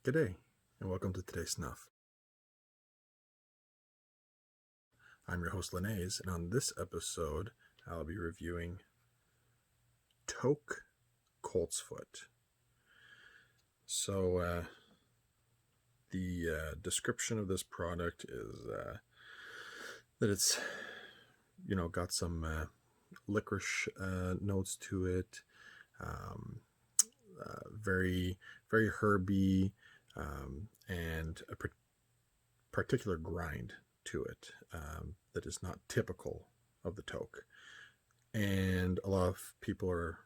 G'day, and welcome to today's Snuff. I'm your host LeNezzz, and on this episode, I'll be reviewing Toque Coltsfoot. So, the description of this product is that it's, got some licorice notes to it, very, very herby, and a particular grind to it that is not typical of the Toque. And a lot of people are,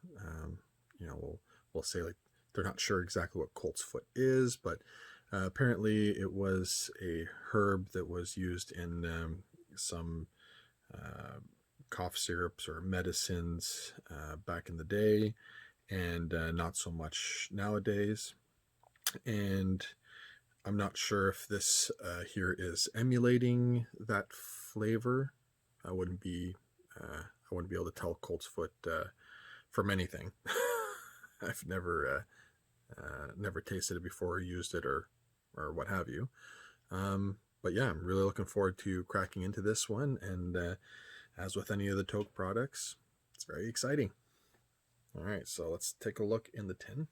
will say like they're not sure exactly what coltsfoot is, but apparently it was a herb that was used in some cough syrups or medicines back in the day, and not so much nowadays. And I'm not sure if this here is emulating that flavor. I wouldn't be able to tell coltsfoot from anything. I've never tasted it before, or used it, or what have you. But yeah, I'm really looking forward to cracking into this one. And as with any of the Toque products, it's very exciting. All right, so let's take a look in the tin.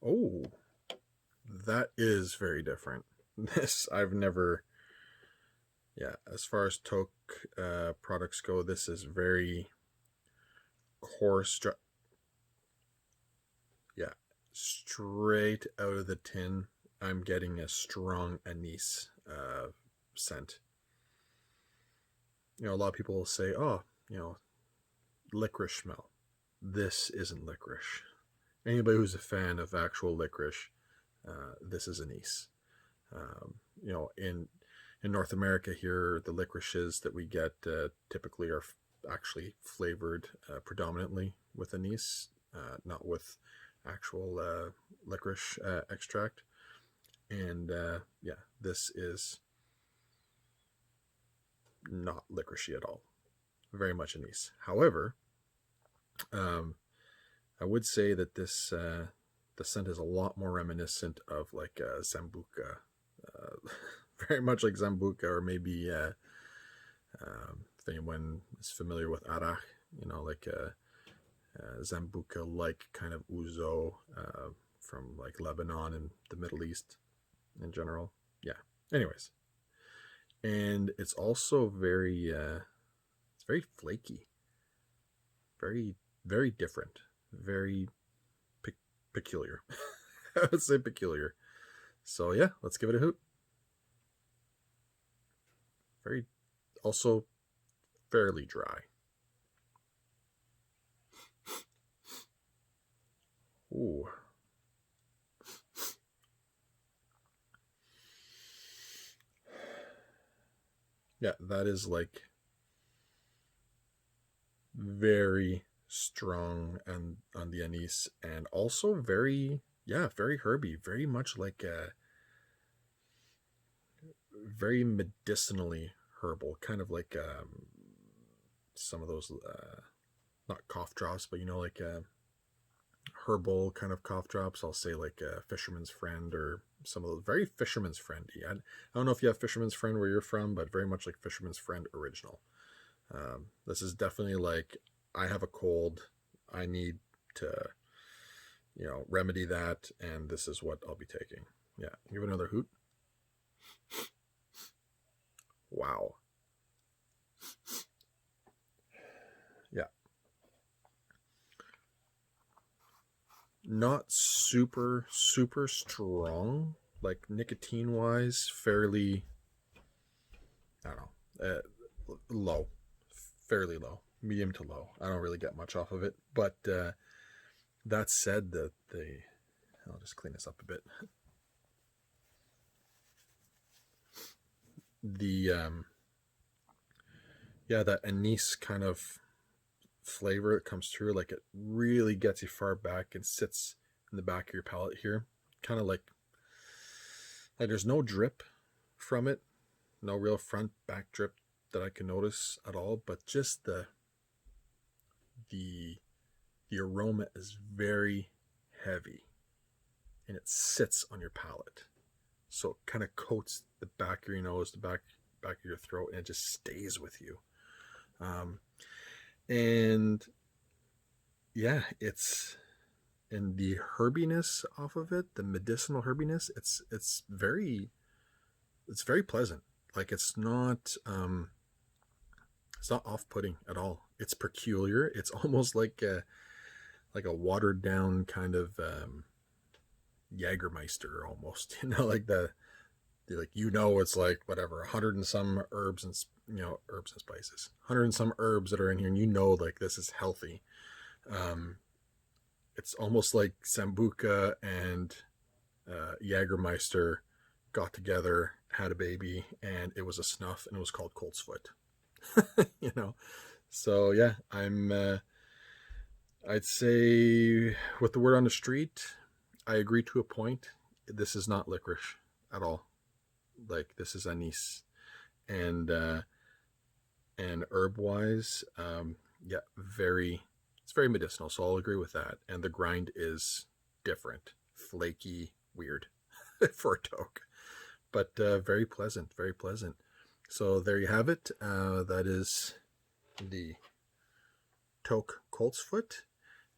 Oh, that is very different. This, I've never, as far as Toque products go, this is very coarse. Straight out of the tin, I'm getting a strong anise scent. A lot of people will say, oh, licorice smell. This isn't licorice. Anybody who's a fan of actual licorice, this is anise. In North America here, the licorices that we get typically are actually flavored predominantly with anise, not with actual licorice extract. And this is not licoricey at all. Very much anise. However, I would say that this the scent is a lot more reminiscent of like Sambuca, very much like Sambuca, or maybe if anyone is familiar with Arach, like Sambuca, like kind of ouzo from like Lebanon and the Middle East in general. Yeah. Anyways, and it's also very it's very flaky, very, very different, very peculiar. I would say peculiar. So yeah, let's give it a hoot. Very, also fairly dry. Ooh. Yeah, that is like very strong and on the anise, and also very, very herby, very much like very medicinally herbal, kind of like some of those not cough drops, but like herbal kind of cough drops. I'll say like Fisherman's Friend, or some of those very Fisherman's Friend-y. I don't know if you have Fisherman's Friend where you're from, but very much like Fisherman's Friend original. This is definitely like, I have a cold, I need to remedy that, and this is what I'll be taking. Yeah, give it another hoot. Wow. Yeah. Not super strong, like nicotine wise, fairly, I don't know, low, fairly low, medium to low. I don't really get much off of it, but that said, I'll just clean this up a bit. That anise kind of flavor that comes through, like it really gets you far back and sits in the back of your palate here, kind of like there's no drip from it, no real front back drip that I can notice at all, but just the the aroma is very heavy, and it sits on your palate. So it kind of coats the back of your nose, the back of your throat, and it just stays with you. And yeah, it's and the herbiness off of it, the medicinal herbiness, it's very pleasant. Like it's not off-putting at all. It's peculiar. It's almost like a watered down kind of Jägermeister almost. Like it's like whatever, 100 and some herbs and herbs and spices, 100 and some herbs that are in here, and like this is healthy. It's almost like Sambuca and Jägermeister got together, had a baby, and it was a snuff, and it was called Coltsfoot. So yeah, I'd say with the word on the street, I agree to a point. This is not licorice at all. Like, this is anise, and herb wise, yeah, it's very medicinal. So I'll agree with that. And the grind is different, flaky, weird for a toque, but very pleasant, very pleasant. So there you have it. That is the Toque Coltsfoot.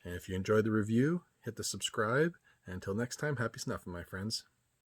And if you enjoyed the review, hit the subscribe. And until next time, happy snuffing, my friends.